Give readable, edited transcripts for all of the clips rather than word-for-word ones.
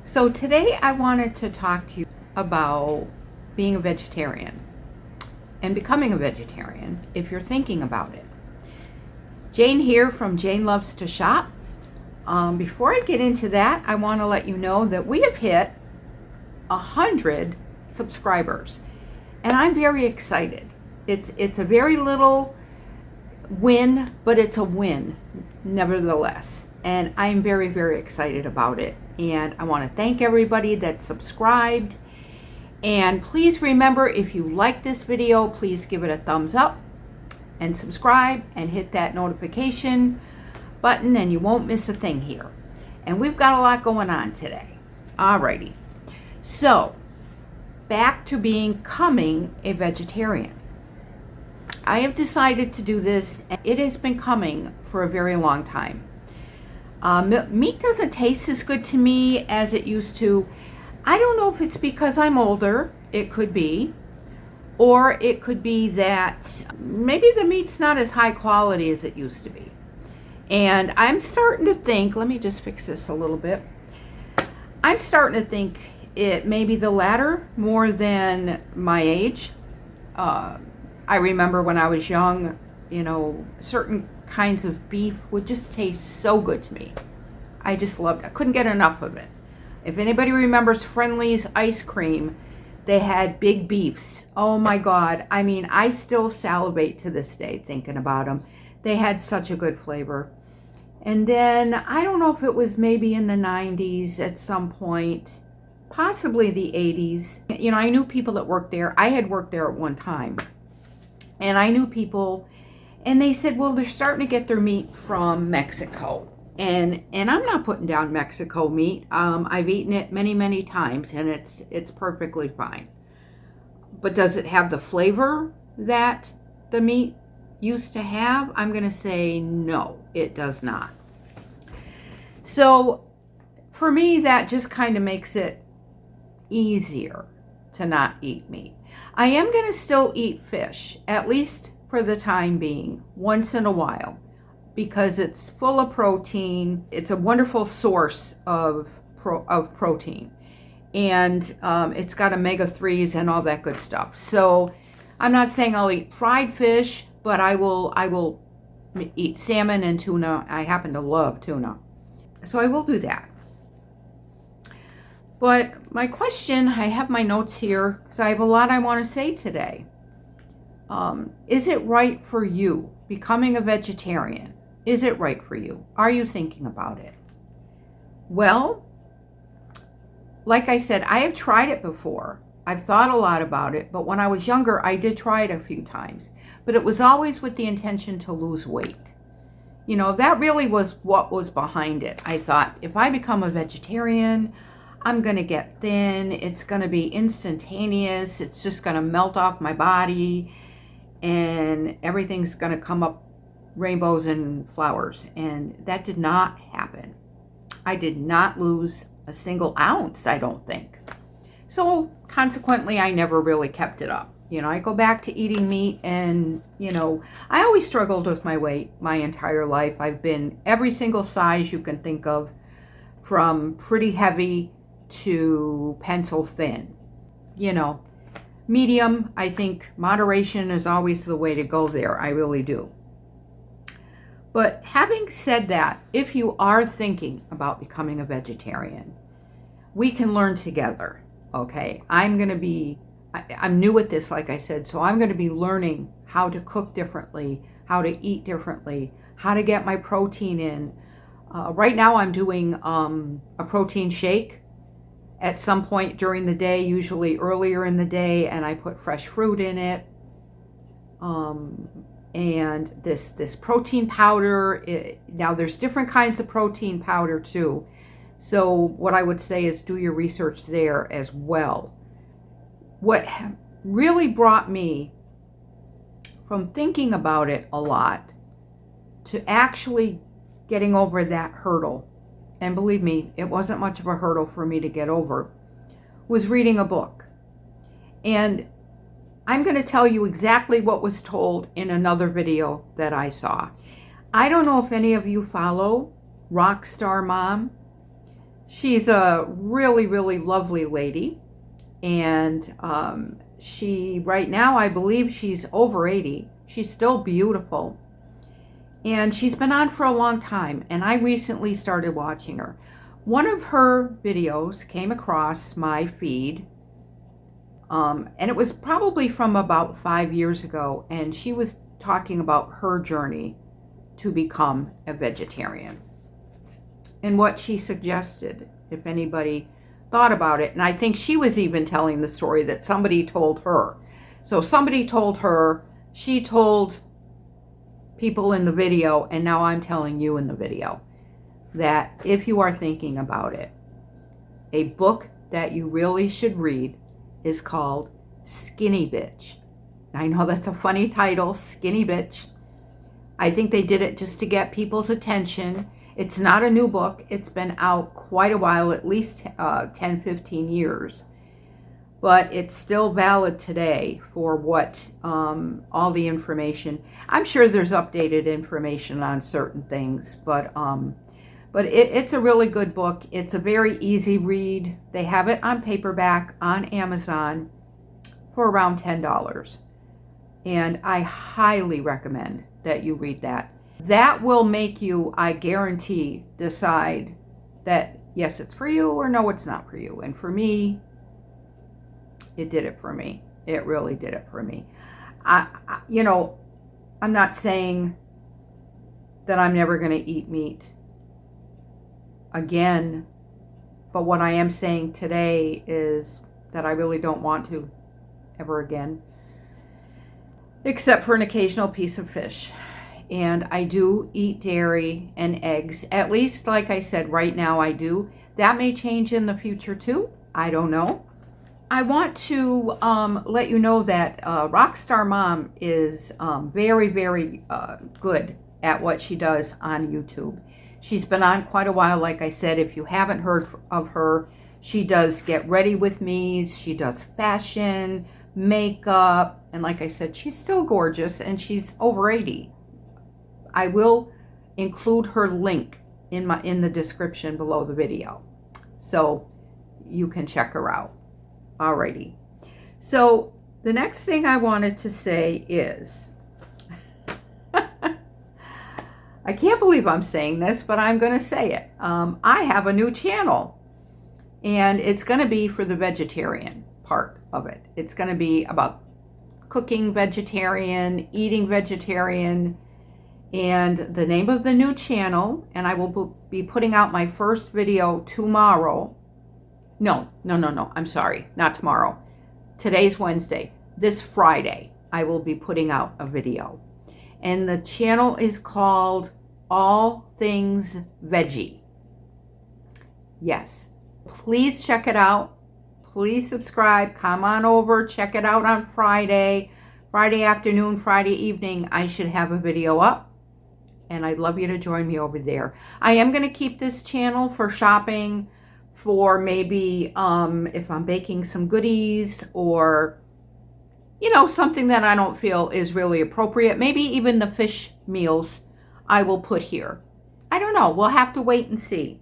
So today I wanted to talk to you about being a vegetarian and becoming a vegetarian if you're thinking about it. Jane here from Jane Loves to Shop. Before I get into that, I want to let you know that we have hit 100 subscribers and I'm very excited. It's a very little win, but it's a win nevertheless. And I'm very, very excited about it. And I want to thank everybody that subscribed. And please remember, if you like this video, please give it a thumbs up and subscribe and hit that notification button and you won't miss a thing here. And we've got a lot going on today. Alrighty. So, back to becoming a vegetarian. I have decided to do this, and it has been coming for a very long time. Meat doesn't taste as good to me as it used to. I don't know if it's because I'm older, it could be, or it could be that maybe the meat's not as high quality as it used to be. And I'm starting to think, let me just fix this a little bit. I'm starting to think it may be the latter more than my age. I remember when I was young, certain kinds of beef would just taste so good to me. I just loved it. I couldn't get enough of it. If anybody remembers Friendly's ice cream, they had big beefs. Oh my God. I mean, I still salivate to this day thinking about them. They had such a good flavor. And then, I don't know if it was maybe in the 90s at some point, possibly the 80s. I knew people that worked there. I had worked there at one time. And I knew people, and they said, well, they're starting to get their meat from Mexico. And I'm not putting down Mexico meat. I've eaten it many, many times, and it's perfectly fine. But does it have the flavor that the meat used to have? I'm going to say no, it does not. So for me, that just kind of makes it easier to not eat meat. I am going to still eat fish, at least for the time being, once in a while, because it's full of protein. It's a wonderful source of protein, and it's got omega-3s and all that good stuff. So I'm not saying I'll eat fried fish, but I will eat salmon and tuna. I happen to love tuna, so I will do that. But my question, I have my notes here because I have a lot I want to say today. Is it right for you becoming a vegetarian? Is it right for you? Are you thinking about it? Well, like I said, I have tried it before. I've thought a lot about it, but when I was younger, I did try it a few times. But it was always with the intention to lose weight. That really was what was behind it. I thought, if I become a vegetarian, I'm going to get thin. It's going to be instantaneous. It's just going to melt off my body and everything's going to come up rainbows and flowers. And that did not happen. I did not lose a single ounce, I don't think. So consequently, I never really kept it up. I go back to eating meat and, I always struggled with my weight my entire life. I've been every single size you can think of, from pretty heavy to pencil thin. Medium. I think moderation is always the way to go there. I really do. But having said that, if you are thinking about becoming a vegetarian, we can learn together, okay? I'm new at this, like I said, so I'm going to be learning how to cook differently, how to eat differently, how to get my protein in. Right now I'm doing a protein shake at some point during the day, usually earlier in the day, and I put fresh fruit in it. And this protein powder, now there's different kinds of protein powder too. So what I would say is do your research there as well. What really brought me from thinking about it a lot to actually getting over that hurdle, and believe me, it wasn't much of a hurdle for me to get over, was reading a book. And I'm going to tell you exactly what was told in another video that I saw. I don't know if any of you follow Rockstar Mom. She's a really, really lovely lady. And she, right now, I believe she's over 80. She's still beautiful. And she's been on for a long time. And I recently started watching her. One of her videos came across my feed. And it was probably from about 5 years ago. And she was talking about her journey to become a vegetarian. And what she suggested, if anybody thought about it. And I think she was even telling the story that somebody told her. So somebody told her, she told people in the video, and now I'm telling you in the video, that if you are thinking about it, a book that you really should read is called Skinny Bitch. I know that's a funny title, Skinny Bitch. I think they did it just to get people's attention. It's not a new book. It's been out quite a while, at least 10, 15 years. But it's still valid today for what all the information. I'm sure there's updated information on certain things, but it's a really good book. It's a very easy read. They have it on paperback on Amazon for around $10. And I highly recommend that you read that. That will make you, I guarantee, decide that yes, it's for you, or no, it's not for you. And for me, it did it for me. It really did it for me. I'm not saying that I'm never going to eat meat again, but what I am saying today is that I really don't want to ever again, except for an occasional piece of fish. And I do eat dairy and eggs. At least, like I said, right now I do. That may change in the future too. I don't know. I want to let you know that Rockstar Mom is very, very good at what she does on YouTube. She's been on quite a while, like I said. If you haven't heard of her, she does Get Ready With Me's. She does fashion, makeup. And like I said, she's still gorgeous, and she's over 80. I will include her link in the description below the video, so you can check her out. Alrighty. So the next thing I wanted to say is, I can't believe I'm saying this, but I'm going to say it. I have a new channel, and it's going to be for the vegetarian part of it. It's going to be about cooking vegetarian, eating vegetarian. And the name of the new channel, and I will be putting out my first video tomorrow. No, I'm sorry, not tomorrow. Today's Wednesday. This Friday, I will be putting out a video. And the channel is called All Things Veggie. Yes, please check it out. Please subscribe. Come on over, check it out on Friday. Friday afternoon, Friday evening, I should have a video up. And I'd love you to join me over there. I am going to keep this channel for shopping, for maybe if I'm baking some goodies, or, something that I don't feel is really appropriate. Maybe even the fish meals I will put here. I don't know. We'll have to wait and see.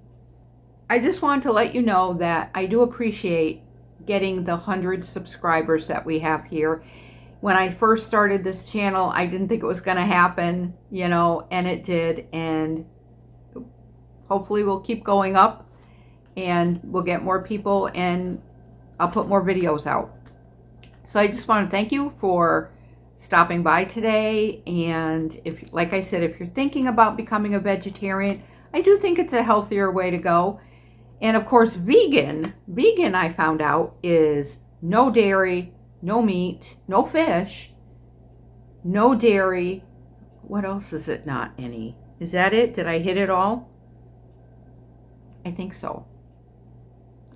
I just want to let you know that I do appreciate getting the 100 subscribers that we have here. When I first started this channel, I didn't think it was going to happen, and it did. And hopefully we'll keep going up, and we'll get more people, and I'll put more videos out. So I just want to thank you for stopping by today. And if, like I said, if you're thinking about becoming a vegetarian, I do think it's a healthier way to go. And of course, vegan I found out is no dairy, no meat, no fish, no dairy. What else is it not any? Is that it? Did I hit it all? I think so.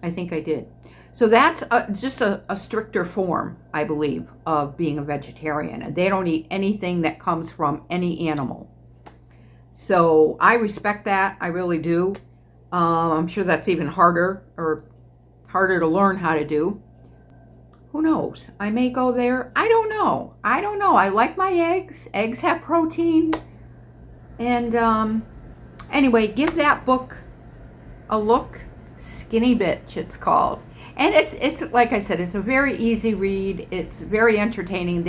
I think I did. So that's just a stricter form, I believe, of being a vegetarian. And they don't eat anything that comes from any animal. So I respect that. I really do. I'm sure that's even harder to learn how to do. Who knows? I may go there. I don't know. I like my eggs. Eggs have protein. And anyway, give that book a look. Skinny Bitch, it's called. And it's like I said, it's a very easy read. It's very entertaining.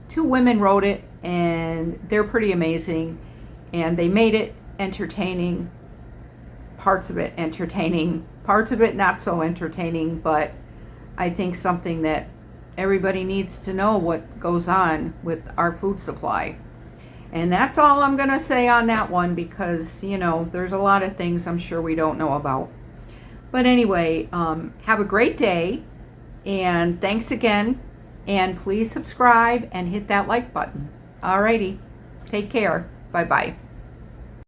Two women wrote it, and they're pretty amazing. And they made it entertaining, parts of it entertaining, parts of it not so entertaining, but I think something that everybody needs to know what goes on with our food supply. And that's all I'm going to say on that one, because, there's a lot of things I'm sure we don't know about. But anyway, have a great day, and thanks again, and please subscribe and hit that like button. Alrighty, take care. Bye-bye.